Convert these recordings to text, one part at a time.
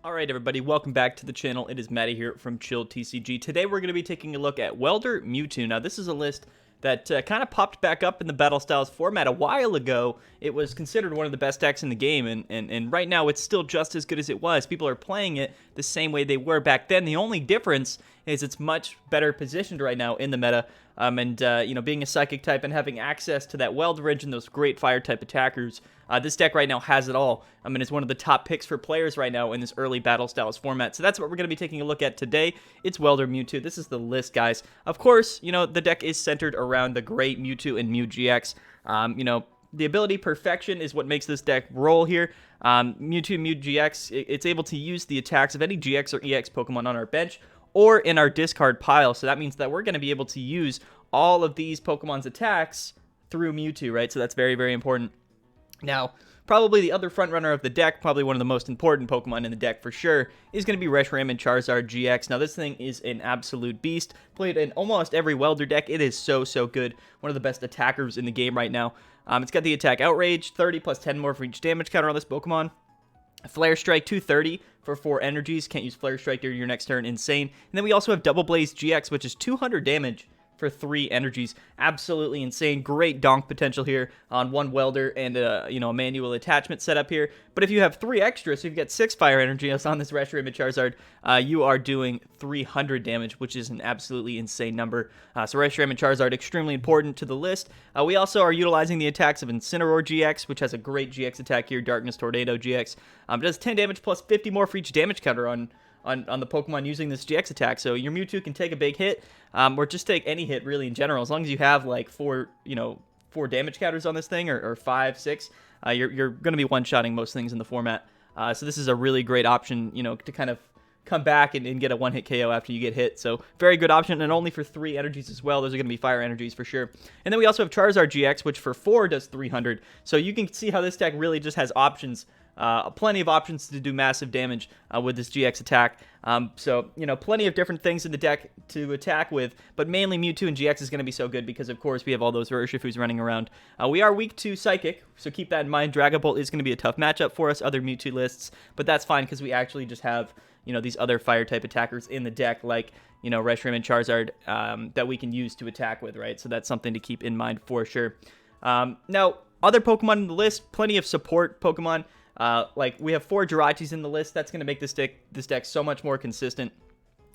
Alright everybody, welcome back to the channel. It is Matty here from Chill TCG. Today we're going to be taking a look at Welder Mewtwo. Now this is a list that kind of popped back up in the Battle Styles format a while ago. It was considered one of the best decks in the game, and right now it's still just as good as it was. People are playing it the same way they were back then. The only difference is it's much better positioned right now in the meta, you know, being a Psychic type and having access to that Welder Ridge and those great Fire type attackers. This deck right now has it all. I mean, it's one of the top picks for players right now in this early Battle Styles format. So that's what we're going to be taking a look at today. It's Welder Mewtwo. This is the list, guys. Of course, you know, the deck is centered around the great Mewtwo and Mew-GX. You know, the ability perfection is what makes this deck roll here. Mewtwo and Mew-GX, it's able to use the attacks of any GX or EX Pokemon on our bench or in our discard pile. So that means that we're going to be able to use all of these Pokemon's attacks through Mewtwo, right? So that's very, very important. Now, probably the other frontrunner of the deck, probably one of the most important Pokemon in the deck for sure, is going to be Reshiram and Charizard-GX. Now, this thing is an absolute beast. Played in almost every Welder deck. It is so, so good. One of the best attackers in the game right now. It's got the attack Outrage, 30 plus 10 more for each damage counter on this Pokemon. Flare Strike, 230 for 4 energies. Can't use Flare Strike during your next turn. Insane. And then we also have Double Blaze GX, which is 200 damage for 3 energies. Absolutely insane. Great donk potential here on one Welder and you know, a manual attachment setup here. But if you have 3 extra, so you've got 6 fire energies on this Reshiram and Charizard, you are doing 300 damage, which is an absolutely insane number. So Reshiram and Charizard, extremely important to the list. We also are utilizing the attacks of Incineroar-GX, which has a great GX attack here, Darkness Tornado GX. It does 10 damage plus 50 more for each damage counter on the Pokemon using this GX attack. So your Mewtwo can take a big hit, or just take any hit really in general, as long as you have like 4 damage counters on this thing, or 5, 6. You're going to be one-shotting most things in the format. So this is a really great option, you know, to kind of come back and get a one-hit KO after you get hit. So very good option, and only for 3 energies as well. Those are going to be fire energies for sure. And then we also have Charizard-GX, which for 4 does 300. So you can see how this deck really just has options. Plenty of options to do massive damage with this GX attack. So, you know, plenty of different things in the deck to attack with, but mainly Mewtwo and GX is going to be so good because, of course, we have all those Urshifus running around. We are weak to Psychic, so keep that in mind. Dragon Bolt is going to be a tough matchup for us, other Mewtwo lists, but that's fine because we actually just have, you know, these other Fire-type attackers in the deck, like, you know, Reshiram and Charizard, that we can use to attack with, right? So that's something to keep in mind for sure. Now, other Pokemon in the list, plenty of support Pokemon. Like, we have 4 Jirachis in the list. That's going to make this deck so much more consistent.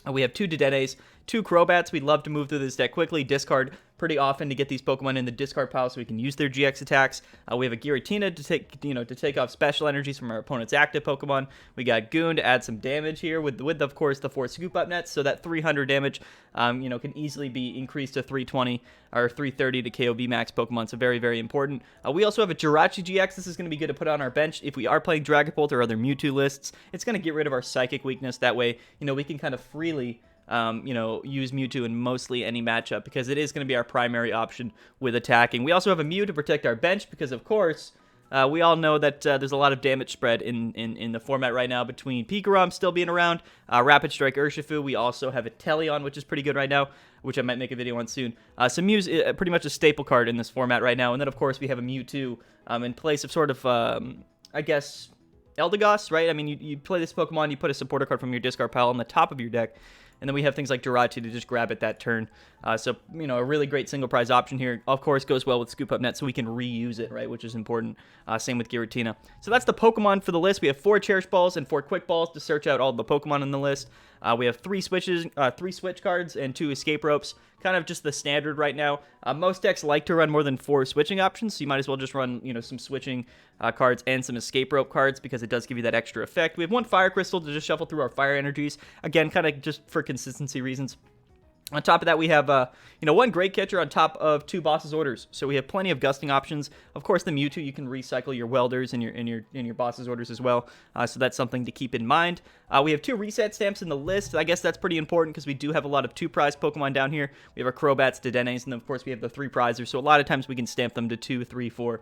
We have 2 Dedennes, 2 Crobats. We'd love to move through this deck quickly, discard pretty often to get these Pokemon in the discard pile so we can use their GX attacks. We have a Giratina to take off special energies from our opponent's active Pokemon. We got Goon to add some damage here with of course the 4 Scoop Up Nets, so that 300 damage you know, can easily be increased to 320 or 330 to KO VMAX Pokemon, so very, very important. We also have a Jirachi GX. This is going to be good to put on our bench if we are playing Dragon Bolt or other Mewtwo lists. It's going to get rid of our Psychic weakness. That way, you know, we can kind of freely you know, use Mewtwo in mostly any matchup because it is going to be our primary option with attacking. We also have a Mew to protect our bench because, of course, we all know that there's a lot of damage spread in the format right now between Pikarom still being around, Rapid Strike Urshifu. We also have a Teleon, which is pretty good right now, which I might make a video on soon. So Mew's pretty much a staple card in this format right now. And then, of course, we have a Mewtwo in place of sort of, I guess, Eldegoss, right? I mean, you play this Pokemon, you put a supporter card from your discard pile on the top of your deck, and then we have things like Jirachi to just grab it that turn. So, you know, a really great single prize option here. Of course, goes well with Scoop Up Net, so we can reuse it, right, which is important. Same with Giratina. So that's the Pokemon for the list. We have 4 Cherish Balls and 4 Quick Balls to search out all the Pokemon in the list. We have 3 Switch cards and 2 Escape Ropes. Kind of just the standard right now. Most decks like to run more than 4 switching options, so you might as well just run, you know, some switching cards and some Escape Rope cards because it does give you that extra effect. We have 1 Fire Crystal to just shuffle through our fire energies. Again, kind of just for consistency reasons. On top of that, we have, you know, 1 Great Catcher on top of 2 Boss's Orders. So we have plenty of gusting options. Of course, the Mewtwo, you can recycle your Welders and your Boss's Orders as well. So that's something to keep in mind. We have 2 Reset Stamps in the list. I guess that's pretty important because we do have a lot of 2 prize Pokemon down here. We have our Crobats, Dedennes, and then, of course, we have the 3 prizers. So a lot of times we can stamp them to 2, 3, 4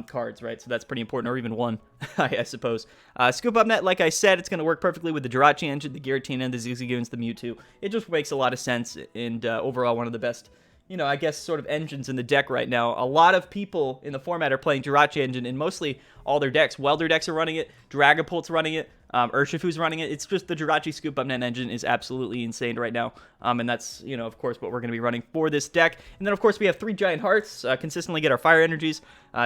cards, right? So that's pretty important, or even 1, I suppose. Scoop Up Net, like I said, it's going to work perfectly with the Jirachi engine, the Giratina, the Zigzagoons, the Mewtwo. It just makes a lot of sense, and overall one of the best, I guess sort of engines in the deck right now. A lot of people in the format are playing Jirachi engine, and mostly all their decks. Welder decks are running it, Dragapult's running it, Urshifu's running it. It's just the Jirachi Scoop Up Net engine is absolutely insane right now, and that's, of course, what we're going to be running for this deck. And then, of course, we have 3 Giant Hearts, consistently get our fire energies,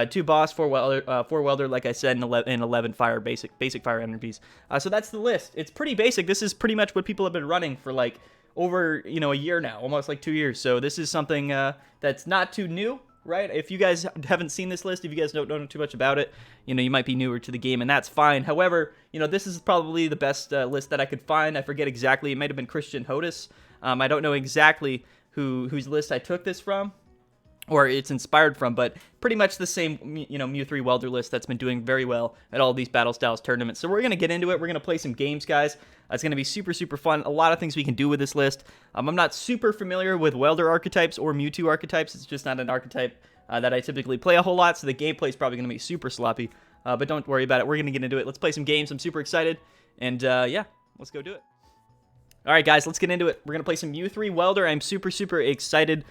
2 Boss, 4 Welder, like I said, and 11 fire, basic fire energies. So that's the list. It's pretty basic. This is pretty much what people have been running for, like, over, a year now, almost like 2 years. So this is something that's not too new, right? If you guys haven't seen this list, if you guys don't know too much about it, you might be newer to the game, and that's fine. However, this is probably the best list that I could find. I forget exactly. It might have been Christian Hodis. I don't know exactly whose list I took this from, or it's inspired from, but pretty much the same, Mew3 Welder list that's been doing very well at all these Battle Styles tournaments. So we're going to get into it. We're going to play some games, guys. It's going to be super, super fun. A lot of things we can do with this list. I'm not super familiar with Welder archetypes or Mewtwo archetypes. It's just not an archetype that I typically play a whole lot, so the gameplay is probably going to be super sloppy. But don't worry about it. We're going to get into it. Let's play some games. I'm super excited. And, yeah, let's go do it. All right, guys, let's get into it. We're going to play some Mew3 Welder. I'm super, super excited.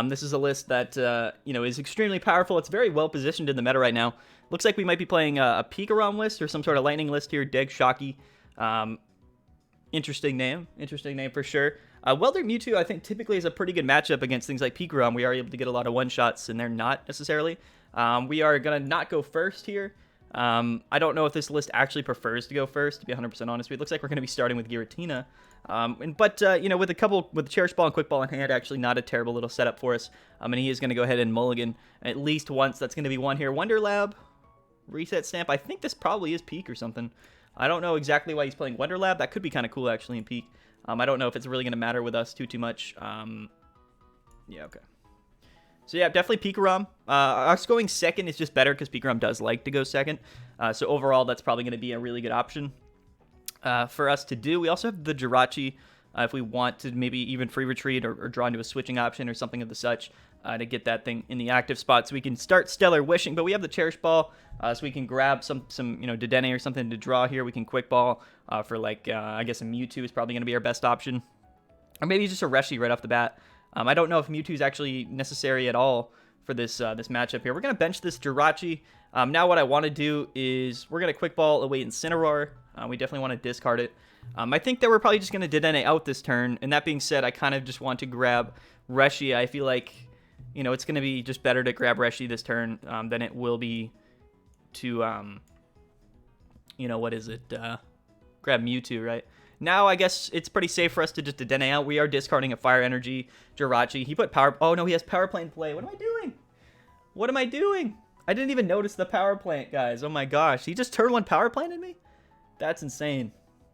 This is a list that, is extremely powerful. It's very well positioned in the meta right now. Looks like we might be playing a Pikarom list or some sort of lightning list here. Deg Shocky. Interesting name for sure. Welder Mewtwo, I think, typically is a pretty good matchup against things like Pikarom. We are able to get a lot of one-shots, and they're not necessarily. We are going to not go first here. I don't know if this list actually prefers to go first, to be 100% honest. It looks like we're going to be starting with Giratina. But with Cherish Ball and Quick Ball in hand, actually not a terrible little setup for us. And he is going to go ahead and mulligan at least once. That's going to be one here. Wonder Lab, Reset Stamp. I think this probably is Peak or something. I don't know exactly why he's playing Wonder Lab. That could be kind of cool, actually, in Peak. I don't know if it's really going to matter with us too much. Yeah, okay. So, yeah, definitely Pikarom. Us going second is just better because Pikarom does like to go second. So, overall, that's probably going to be a really good option for us to do. We also have the Jirachi if we want to maybe even free retreat or draw into a switching option or something of the such to get that thing in the active spot so we can start Stellar Wishing. But we have the Cherish Ball so we can grab some Dedenne or something to draw here. We can Quick Ball for like, I guess a Mewtwo is probably going to be our best option. Or maybe just a Reshi right off the bat. I don't know if Mewtwo is actually necessary at all for this this matchup here. We're going to bench this Jirachi. Now what I want to do is we're going to Quick Ball away Incineroar. We definitely want to discard it. I think that we're probably just going to Dedenne out this turn. And that being said, I kind of just want to grab Reshi. I feel like, it's going to be just better to grab Reshi this turn than it will be to, what is it? Grab Mewtwo, right? Now, I guess it's pretty safe for us to just Dedenne out. We are discarding a Fire Energy Jirachi. He put Power... Oh, no, he has Power Plant in play. What am I doing? What am I doing? I didn't even notice the Power Plant, guys. Oh, my gosh. He just turn 1 Power Planted me? That's insane.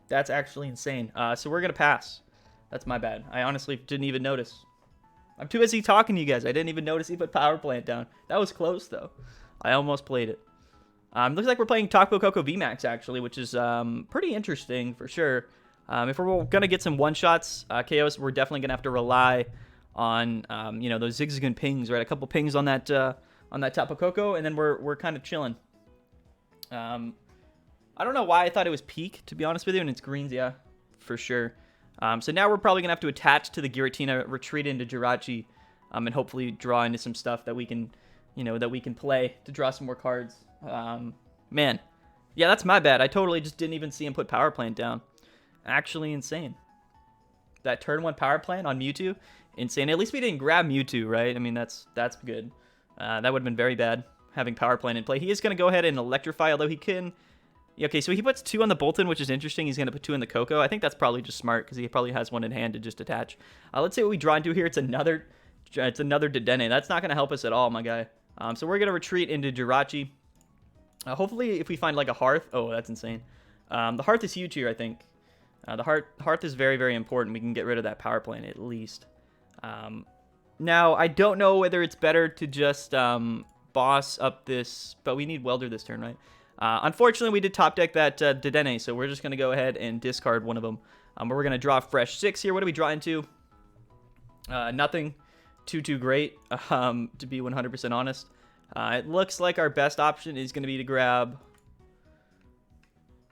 That's actually insane. So we're going to pass. That's my bad. I honestly didn't even notice. I'm too busy talking to you guys. I didn't even notice he put Power Plant down. That was close, though. I almost played it. Looks like we're playing Koko VMAX, actually, which is pretty interesting for sure. If we're going to get some one-shots, KOs, we're definitely going to have to rely on, those Zigzagoon pings, right? A couple pings on that Tapu Koko, and then we're kind of chilling. I don't know why I thought it was Peak, to be honest with you, and it's greens, yeah, for sure. So now we're probably going to have to attach to the Giratina, retreat into Jirachi, and hopefully draw into some stuff that we can, play to draw some more cards. Man, yeah, that's my bad. I totally just didn't even see him put Power Plant down. Actually insane. That turn 1 Power Plant on Mewtwo, insane. At least we didn't grab Mewtwo, right? I mean, that's good. That would have been very bad, having Power Plant in play. He is going to go ahead and Electrify, although he can... Yeah, okay, so he puts 2 on the Bolton, which is interesting. He's going to put 2 in the Koko. I think that's probably just smart, because he probably has 1 in hand to just attach. Let's see what we draw into here. It's another Dedenne. That's not going to help us at all, my guy. So we're going to retreat into Jirachi. Hopefully, if we find, like, a Hearth... Oh, that's insane. The Hearth is huge here, I think. The Hearth is very, very important. We can get rid of that Power Plant at least. Now, I don't know whether it's better to just boss up this... But we need Welder this turn, right? Unfortunately, we did top deck that Dedenne, so we're just going to go ahead and discard one of them. We're going to draw a fresh 6 here. What do we draw into? Nothing too great, to be 100% honest. It looks like our best option is going to be to grab...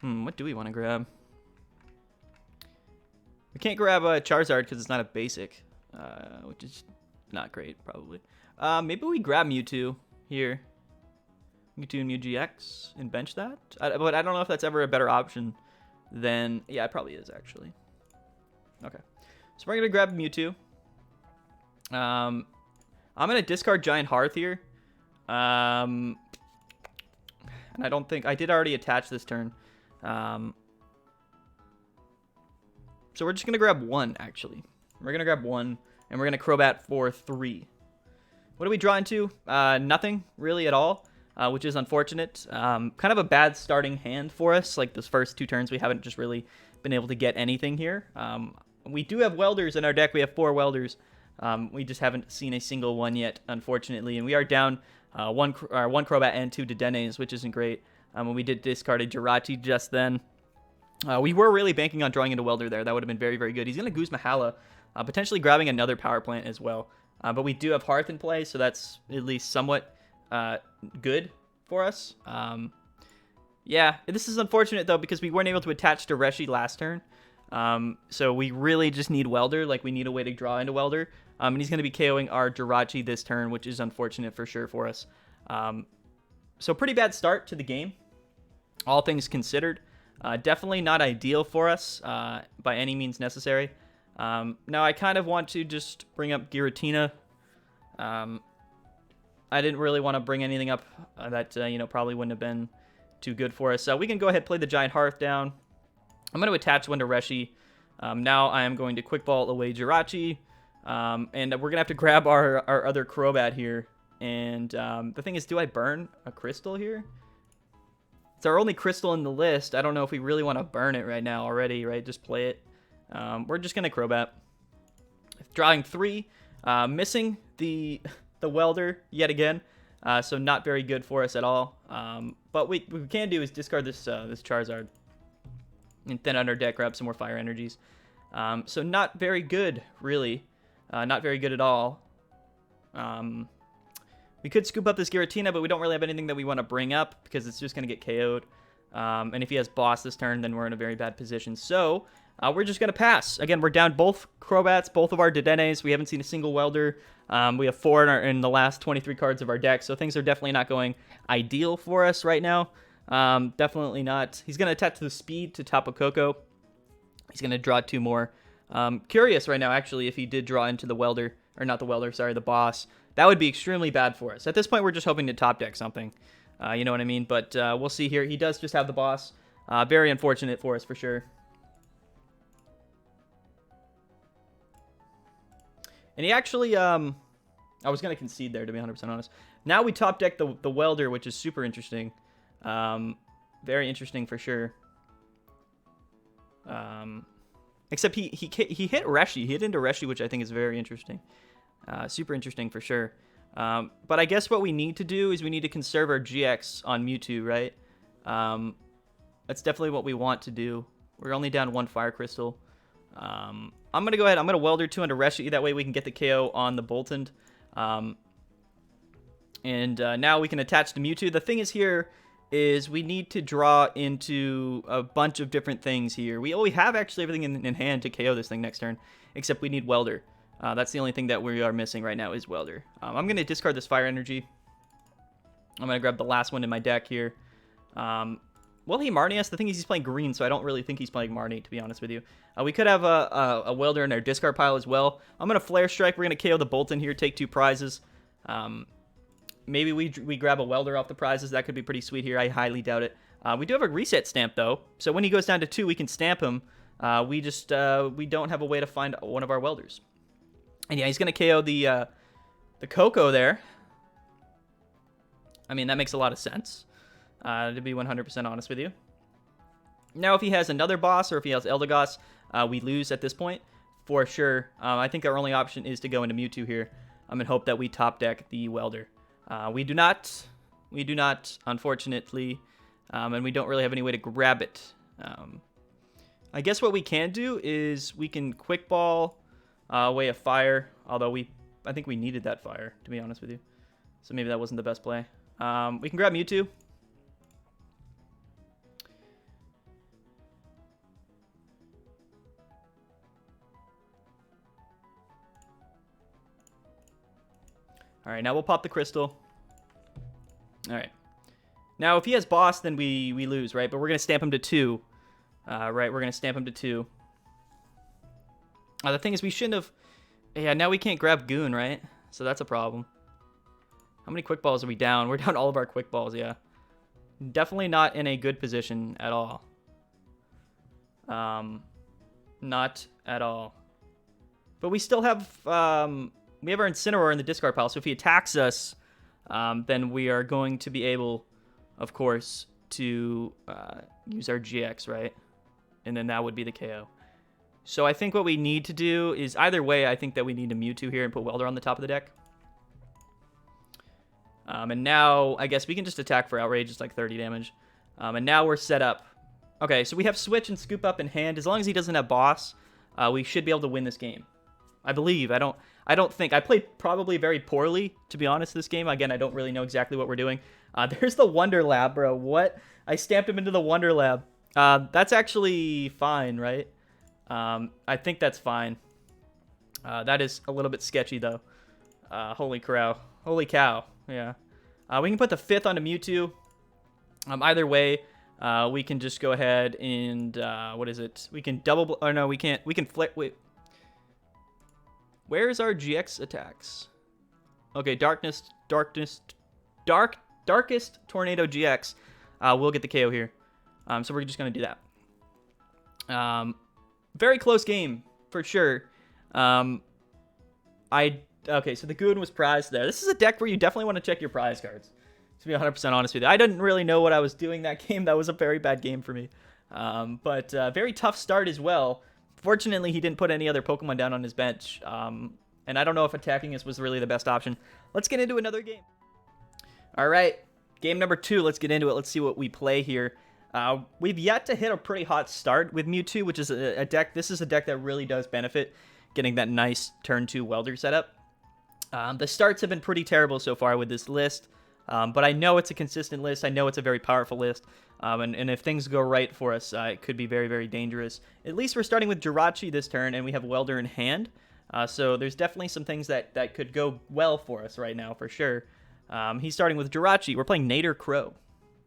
what do we want to grab? We can't grab a Charizard because it's not a basic, which is not great, probably. Maybe we grab Mewtwo here. Mewtwo and Mew-GX and bench that. But I don't know if that's ever a better option than... Yeah, it probably is, actually. Okay. So we're going to grab Mewtwo. I'm going to discard Giant Hearth here. And I don't think... I did already attach this turn. So we're just going to grab 1, actually. We're going to grab 1, and we're going to Crobat for 3. What do we draw into? Nothing, really, at all, which is unfortunate. Kind of a bad starting hand for us. Like, those first 2 turns, we haven't just really been able to get anything here. We do have Welders in our deck. We have 4 Welders. We just haven't seen a single one yet, unfortunately. And we are down one Crobat and 2 Dedennes, which isn't great. When we did discard a Jirachi just then. We were really banking on drawing into Welder there. That would have been very, very good. He's going to Goose Mahala, potentially grabbing another power plant as well. But we do have Hearth in play, so that's at least somewhat good for us. Yeah, this is unfortunate, though, because we weren't able to attach to Reshi last turn. So we really just need Welder. Like, we need a way to draw into Welder. And he's going to be KOing our Jirachi this turn, which is unfortunate for sure for us. So pretty bad start to the game, all things considered. Definitely not ideal for us by any means necessary. Now, I kind of want to just bring up Giratina. I didn't really want to bring anything up that, probably wouldn't have been too good for us. So we can go ahead and play the Giant Hearth down. I'm going to attach one to Reshi. Now I am going to Quick Ball away Jirachi. And we're going to have to grab our other Crobat here. And the thing is, do I burn a crystal here? It's our only crystal in the list. I don't know if we really want to burn it right now already, right? Just play it. We're just going to Crobat. Drawing 3. Missing the Welder yet again. So not very good for us at all. But what we can do is discard this Charizard. And thin out our deck, grab some more fire energies. So not very good, really. Not very good at all. We could scoop up this Giratina, but we don't really have anything that we want to bring up because it's just going to get KO'd. And if he has Boss this turn, then we're in a very bad position. So we're just going to pass. Again, we're down both Crobats, both of our Dedennes. We haven't seen a single Welder. We have 4 in the last 23 cards of our deck, so things are definitely not going ideal for us right now. Definitely not. He's going to attach to the speed to Tapu Koko. He's going to draw 2 more. Curious right now, actually, if he did draw into the Welder, or not the Welder, sorry, the Boss. That would be extremely bad for us. At this point, we're just hoping to top deck something. You know what I mean? But we'll see here. He does just have the Boss. Very unfortunate for us, for sure. And he actually, I was going to concede there, to be 100% honest. Now we top deck the Welder, which is super interesting. Very interesting for sure. Except he hit Reshi. He hit into Reshi, which I think is very interesting. Super interesting for sure. But I guess what we need to do is we need to conserve our GX on Mewtwo, right? That's definitely what we want to do. We're only down 1 Fire Crystal. I'm going to go ahead. I'm going to Welder 2 into Reshi. That way we can get the KO on the Boltund. And now we can attach to Mewtwo. The thing is here is we need to draw into a bunch of different things here. We have actually everything in hand to KO this thing next turn, except we need Welder. That's the only thing that we are missing right now is Welder. I'm going to discard this Fire Energy. I'm going to grab the last one in my deck here. Will he Marnie us? The thing is he's playing green, so I don't really think he's playing Marnie, to be honest with you. We could have a Welder in our discard pile as well. I'm going to Flare Strike. We're going to KO the Boltund here, take 2 prizes. Maybe we grab a Welder off the prizes. That could be pretty sweet here. I highly doubt it. We do have a reset stamp, though. So when he goes down to 2, we can stamp him. We don't have a way to find one of our Welders. And yeah, he's going to KO the Koko there. I mean, that makes a lot of sense, to be 100% honest with you. Now, if he has another Boss or if he has Eldegoss, we lose at this point, for sure. I think our only option is to go into Mewtwo here and hope that we top deck the Welder. We do not, unfortunately, and we don't really have any way to grab it. I guess what we can do is we can Quick Ball away a Fire, although I think we needed that Fire, to be honest with you. So maybe that wasn't the best play. We can grab Mewtwo. All right, now we'll pop the crystal. All right. Now, if he has boss, then we lose, right? But we're going to stamp him to 2. Right, we're going to stamp him to 2. The thing is, we shouldn't have... Yeah, now we can't grab Goon, right? So that's a problem. How many quick balls are we down? We're down all of our quick balls, yeah. Definitely not in a good position at all. Not at all. But we still have... we have our Incineroar in the discard pile, so if he attacks us, then we are going to be able... of course, to use our GX, right? And then that would be the KO. So I think what we need to do is, either way, I think that we need to Mewtwo here and put Welder on the top of the deck. And now, I guess we can just attack for outrage, it's like 30 damage. And now we're set up. Okay, so we have Switch and Scoop Up in hand. As long as he doesn't have boss, we should be able to win this game. I believe. I don't think. I played probably very poorly, to be honest, this game. Again, I don't really know exactly what we're doing. There's the Wonder Lab, bro. What? I stamped him into the Wonder Lab. That's actually fine, right? I think that's fine. That is a little bit sketchy, though. Holy cow. Holy cow. Yeah. We can put the 5th onto Mewtwo. Either way, we can just go ahead and, what is it? We can double... Oh, no, we can't. We can flip... Wait. Where's our GX attacks? Okay, Darkest Tornado GX. We'll get the KO here. So we're just going to do that. Very close game, for sure. Okay, so the Goon was prized there. This is a deck where you definitely want to check your prize cards, to be 100% honest with you. I didn't really know what I was doing that game. That was a very bad game for me. But very tough start as well. Fortunately, he didn't put any other Pokemon down on his bench. And I don't know if attacking us was really the best option. Let's get into another game. All right, game number 2. Let's get into it. Let's see what we play here. We've yet to hit a pretty hot start with Mewtwo, which is a deck. This is a deck that really does benefit getting that nice turn 2 Welder setup. The starts have been pretty terrible so far with this list, but I know it's a consistent list. I know it's a very powerful list, and if things go right for us, it could be very, very dangerous. At least we're starting with Jirachi this turn, and we have Welder in hand, so there's definitely some things that could go well for us right now, for sure. He's starting with Jirachi. We're playing Nader Crow.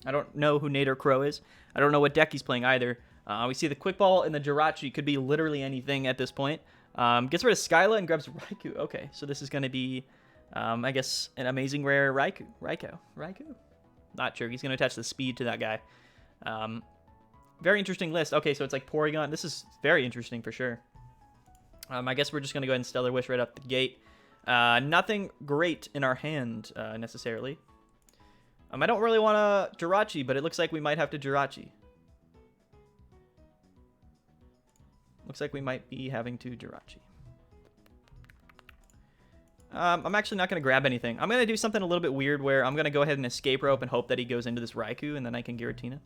I don't know who Nader Crow is. I don't know what deck he's playing either. We see the Quick Ball and the Jirachi. Could be literally anything at this point. Gets rid of Skyla and grabs Raikou. Okay, so this is going to be, I guess, an amazing rare Raikou. Not sure. He's going to attach the speed to that guy. Very interesting list. Okay, so it's like Porygon. This is very interesting for sure. I guess we're just going to go ahead and Stellar Wish right up the gate. Nothing great in our hand, necessarily. I don't really want to Jirachi, but it looks like we might have to Jirachi. Looks like we might be having to Jirachi. I'm actually not going to grab anything. I'm going to do something a little bit weird where I'm going to go ahead and Escape Rope and hope that he goes into this Raikou, and then I can Giratina.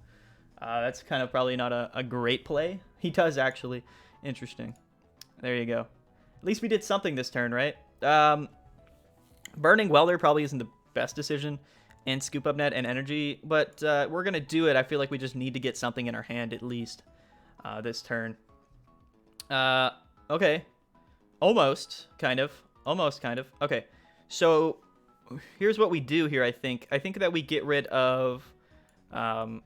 That's kind of probably not a great play. He does, actually. Interesting. There you go. At least we did something this turn, right? Burning Welder probably isn't the best decision, and Scoop Up Net and Energy, but we're going to do it. I feel like we just need to get something in our hand at least this turn. Okay. Almost, kind of. Almost, kind of. Okay. So, here's what we do here, I think. I think that we get rid of... man.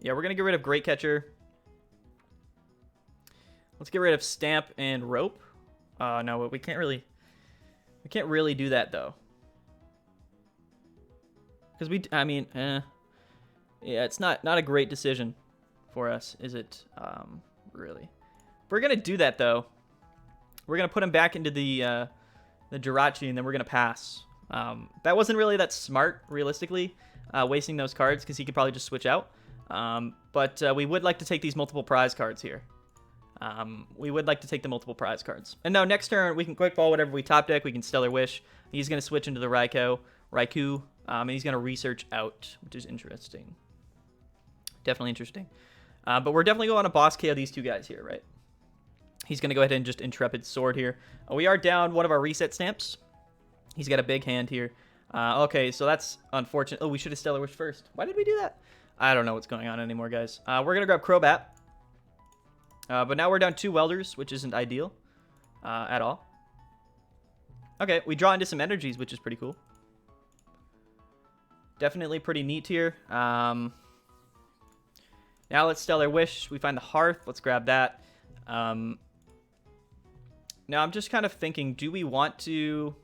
Yeah, we're going to get rid of Great Catcher. Let's get rid of Stamp and Rope. No, we can't really... We can't really do that, though. Because yeah, it's not a great decision for us, is it? Really. We're going to do that, though. We're going to put him back into the Jirachi, and then we're going to pass. That wasn't really that smart, realistically, wasting those cards, because he could probably just switch out. But we would like to take these multiple prize cards here. We would like to take the multiple prize cards. And now, next turn, we can Quick Ball whatever we top deck. We can Stellar Wish. He's going to switch into the Raikou, and he's going to research out, which is interesting. Definitely interesting. But we're definitely going to boss KO these two guys here, right? He's going to go ahead and just Intrepid Sword here. We are down one of our reset stamps. He's got a big hand here. Okay, so that's unfortunate. Oh, we should have Stellar Wish first. Why did we do that? I don't know what's going on anymore, guys. We're going to grab Crobat. But now we're down 2 Welders, which isn't ideal at all. Okay, we draw into some energies, which is pretty cool. Definitely pretty neat here. Now let's Stellar Wish. We find the Hearth. Let's grab that. Now I'm just kind of thinking, do we want to...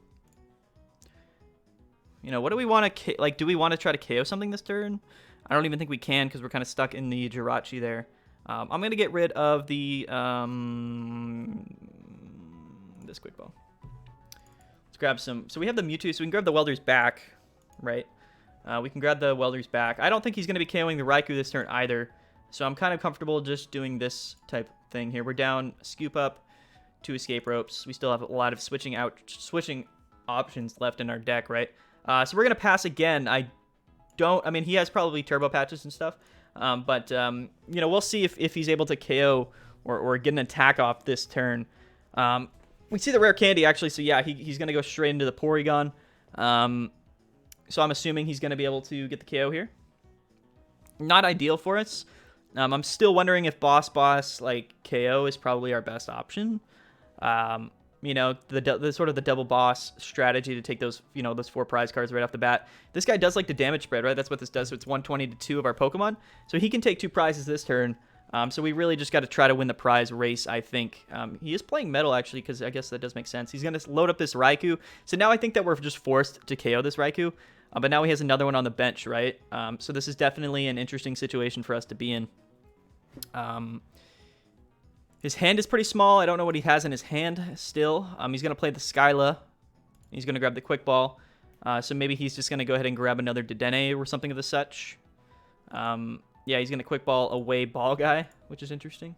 You know, what do we want to... Like, do we want to try to KO something this turn? I don't even think we can because we're kind of stuck in the Jirachi there. I'm going to get rid of the... this Quick Ball. Let's grab some... So we have the Mewtwo, so we can grab the Welder's back, right? We can grab the Welder's back. I don't think he's going to be KOing the Raikou this turn either. So I'm kind of comfortable just doing this type thing here. We're down Scoop Up, 2 Escape Ropes. We still have a lot of switching options left in our deck, right? So we're going to pass again. I mean, he has probably Turbo Patches and stuff. But you know, we'll see if he's able to KO or get an attack off this turn. We see the Rare Candy, actually. So yeah, he's going to go straight into the Porygon. So I'm assuming he's going to be able to get the KO here. Not ideal for us. I'm still wondering if Boss like KO is probably our best option. You know, the sort of the double boss strategy to take those, you know, those 4 prize cards right off the bat. This guy does like the damage spread, right? That's what this does. So it's 120 to 2 of our Pokemon. So he can take 2 prizes this turn. So we really just got to try to win the prize race, I think. He is playing Metal, actually, because I guess that does make sense. He's going to load up this Raikou. So now I think that we're just forced to KO this Raikou. But now he has another one on the bench, right? So this is definitely an interesting situation for us to be in. His hand is pretty small. I don't know what he has in his hand still. He's going to play the Skyla. He's going to grab the Quick Ball. So maybe he's just going to go ahead and grab another Dedenne or something of the such. Yeah, he's going to Quick Ball away Ball Guy, which is interesting.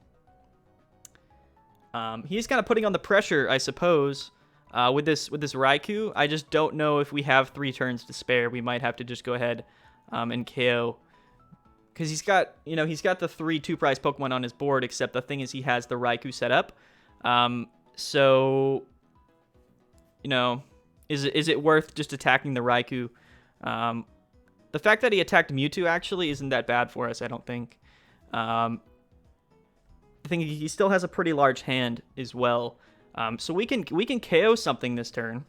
He's kind of putting on the pressure, I suppose, with this Raikou. I just don't know if we have 3 turns to spare. We might have to just go ahead and KO. Because he's got, you know, he's got the 3 2-prize Pokemon on his board, except the thing is he has the Raikou set up. So, you know, is it worth just attacking the Raikou? The fact that he attacked Mewtwo actually isn't that bad for us, I don't think. I think he still has a pretty large hand as well. So we can KO something this turn,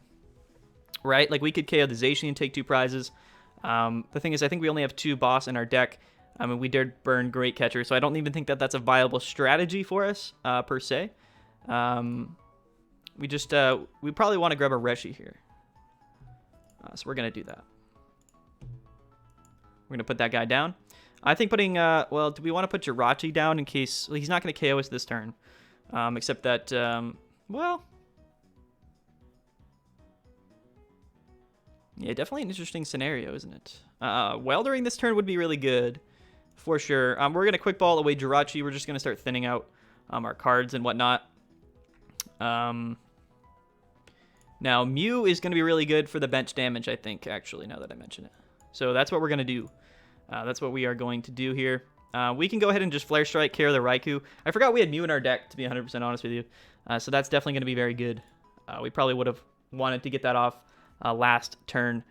right? Like we could KO the Zacian and take 2 prizes. The thing is, I think we only have 2 boss in our deck. I mean, we did burn Great Catcher, so I don't even think that that's a viable strategy for us, per se. We probably want to grab a Reshi here. So we're going to do that. We're going to put that guy down. I think putting, well, do we want to put Jirachi down in case, well, he's not going to KO us this turn. Except that, well, yeah, definitely an interesting scenario, isn't it? Weldering this turn would be really good. For sure. We're going to Quick Ball away Jirachi. We're just going to start thinning out our cards and whatnot. Now, Mew is going to be really good for the bench damage, I think, actually, now that I mention it. So that's what we're going to do. That's what we are going to do here. We can go ahead and just Flare Strike, KO the Raikou. I forgot we had Mew in our deck, to be 100% honest with you. So that's definitely going to be very good. We probably would have wanted to get that off last turn.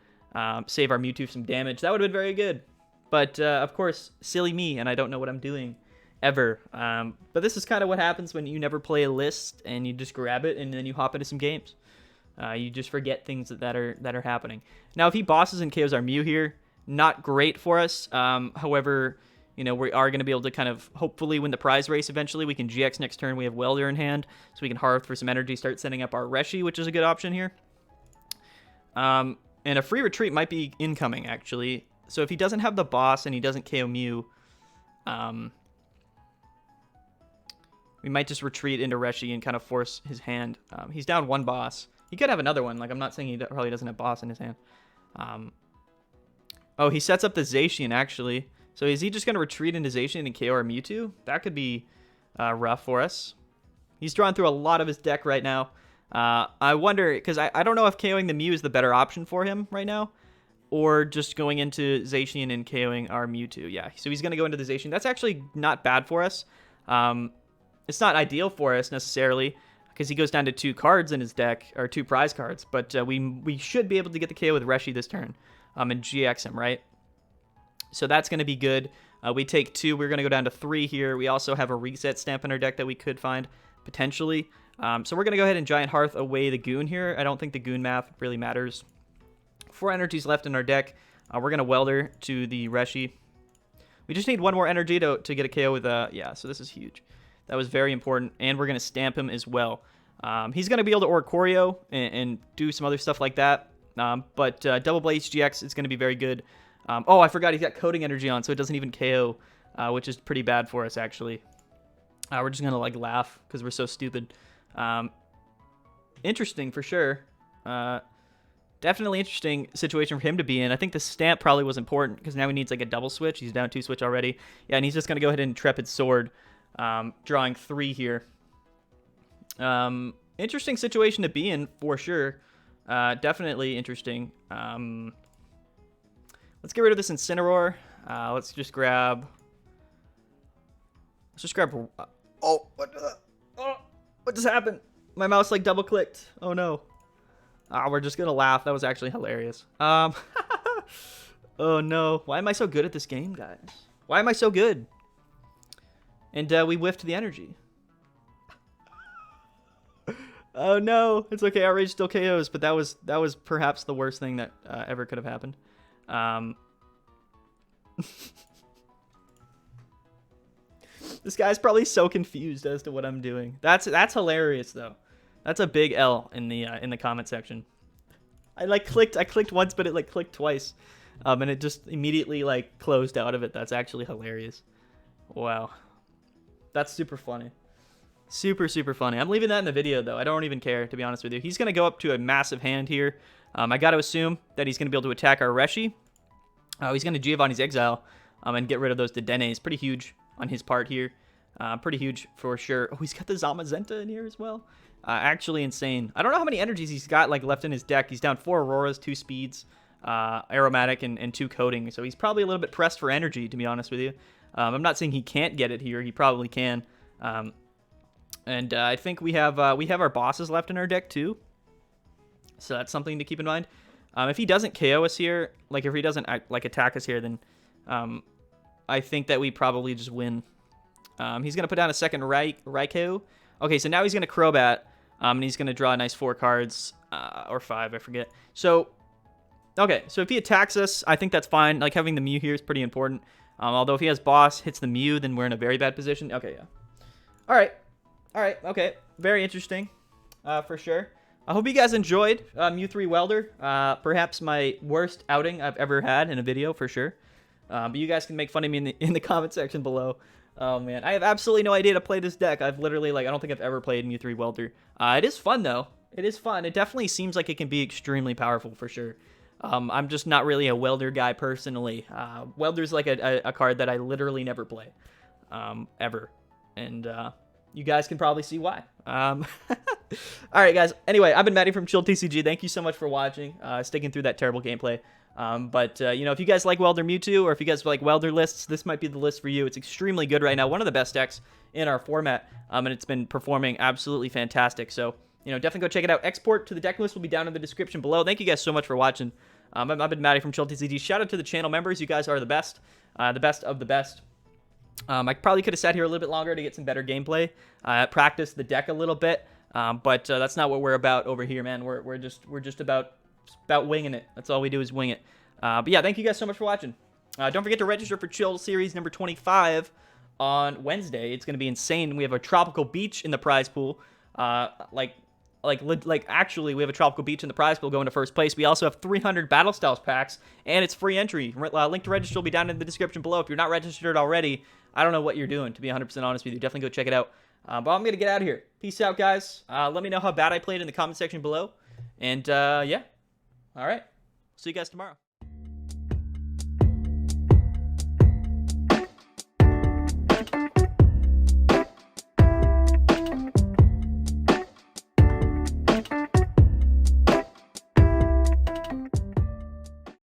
Save our Mewtwo some damage. That would have been very good. But, of course, silly me, and I don't know what I'm doing ever. But this is kind of what happens when you never play a list, and you just grab it, and then you hop into some games. You just forget things that are happening. Now, if he bosses and KOs our Mew here, not great for us. However, you know, we are going to be able to kind of hopefully win the prize race eventually. We can GX next turn. We have Welder in hand, so we can Hearth for some energy, start setting up our Reshi, which is a good option here. And a free retreat might be incoming, actually. So if he doesn't have the boss and he doesn't KO Mew, we might just retreat into Reshi and kind of force his hand. He's down 1 boss. He could have another one. Like, I'm not saying he probably doesn't have boss in his hand. Oh, he sets up the Zacian, actually. So is he just going to retreat into Zacian and KO our Mewtwo? That could be rough for us. He's drawn through a lot of his deck right now. I wonder, because I don't know if KOing the Mew is the better option for him right now, or just going into Zacian and KOing our Mewtwo. Yeah, so he's going to go into the Zacian. That's actually not bad for us. It's not ideal for us necessarily, because he goes down to 2 cards in his deck, or 2 prize cards, but we should be able to get the KO with Reshi this turn, and GX him, right? So that's going to be good. We take 2. We're going to go down to 3 here. We also have a reset stamp in our deck that we could find, potentially. So we're going to go ahead and Giant Hearth away the Goon here. I don't think the Goon math really matters. 4 energies left in our deck. We're going to Welder to the Reshi. We just need 1 more energy to get a KO with yeah, so this is huge. That was very important, and we're going to stamp him as well. He's going to be able to Oricorio and do some other stuff like that. But Double Blaze GX is going to be very good. Oh, I forgot he's got Coding Energy on, so it doesn't even KO, which is pretty bad for us, actually. We're just going to, like, laugh because we're so stupid. Interesting, for sure. Definitely interesting situation for him to be in. I think the stamp probably was important because now he needs, like, a double switch. He's down 2 switch already. Yeah, and he's just going to go ahead and Intrepid Sword, drawing 3 here. Interesting situation to be in, for sure. Definitely interesting. Let's get rid of this Incineroar. Let's just grab... oh, what just happened? My mouse, like, double-clicked. Oh, no. We're just gonna laugh. That was actually hilarious. Oh, no. Why am I so good at this game, guys? Why am I so good? And, we whiffed the energy. Oh, no. It's okay. Outrage still KOs, but that was perhaps the worst thing that ever could have happened. This guy's probably so confused as to what I'm doing. That's hilarious, though. That's a big L in the comment section. I clicked once, but it, like, clicked twice. And it just immediately, like, closed out of it. That's actually hilarious. Wow. That's super funny. Super, super funny. I'm leaving that in the video, though. I don't even care, to be honest with you. He's going to go up to a massive hand here. I got to assume that he's going to be able to attack our Reshi. He's going to Giovanni's Exile and get rid of those Dedennes. Pretty huge on his part here. Pretty huge for sure. Oh, he's got the Zamazenta in here as well. Actually insane. I don't know how many energies he's got, like, left in his deck. He's down 4 Auroras, 2 Speeds, Aromatic, and 2 Coding. So he's probably a little bit pressed for energy, to be honest with you. I'm not saying he can't get it here. He probably can. And I think we have our bosses left in our deck too. So that's something to keep in mind. If he doesn't KO us here, like if he doesn't attack us here, then I think that we probably just win. He's gonna put down a second Raikou. Okay, so now he's gonna Crobat, and he's gonna draw a nice 4 cards or 5, I forget. So okay, so if he attacks us, I think that's fine. Like having the Mew here is pretty important. Although if he has boss, hits the Mew, then we're in a very bad position. Okay, yeah. All right, okay, very interesting, for sure. I hope you guys enjoyed Mew3 Welder. Perhaps my worst outing I've ever had in a video, for sure. But you guys can make fun of me in the comment section below. Oh, man. I have absolutely no idea to play this deck. I've literally, like, I don't think I've ever played Mew3 Welder. It is fun, though. It is fun. It definitely seems like it can be extremely powerful, for sure. I'm just not really a Welder guy, personally. Welder's, like, a card that I literally never play. Ever. And, you guys can probably see why. All right, guys. Anyway, I've been Matty from Chill TCG. Thank you so much for watching, sticking through that terrible gameplay. You know, if you guys like Welder Mewtwo, or if you guys like Welder lists, this might be the list for you. It's extremely good right now. One of the best decks in our format, and it's been performing absolutely fantastic. So, you know, definitely go check it out. Export to the deck list will be down in the description below. Thank you guys so much for watching. I've been Matty from Chill TCG. Shout out to the channel members. You guys are the best of the best. I probably could have sat here a little bit longer to get some better gameplay, practice the deck a little bit, but that's not what we're about over here, man. We're just about winging it. That's all we do is wing it. But yeah, thank you guys so much for watching. Don't forget to register for Chill Series number 25 on Wednesday. It's gonna be insane. We have a tropical beach in the prize pool. Actually, we have a tropical beach in the prize pool going to first place. We also have 300 Battle Styles packs, and it's free entry. Link to register will be down in the description below. If you're not registered already, I don't know what you're doing, to be 100% honest with you. Definitely go check it out. But I'm going to get out of here. Peace out, guys. Let me know how bad I played in the comment section below. And, yeah. All right. See you guys tomorrow.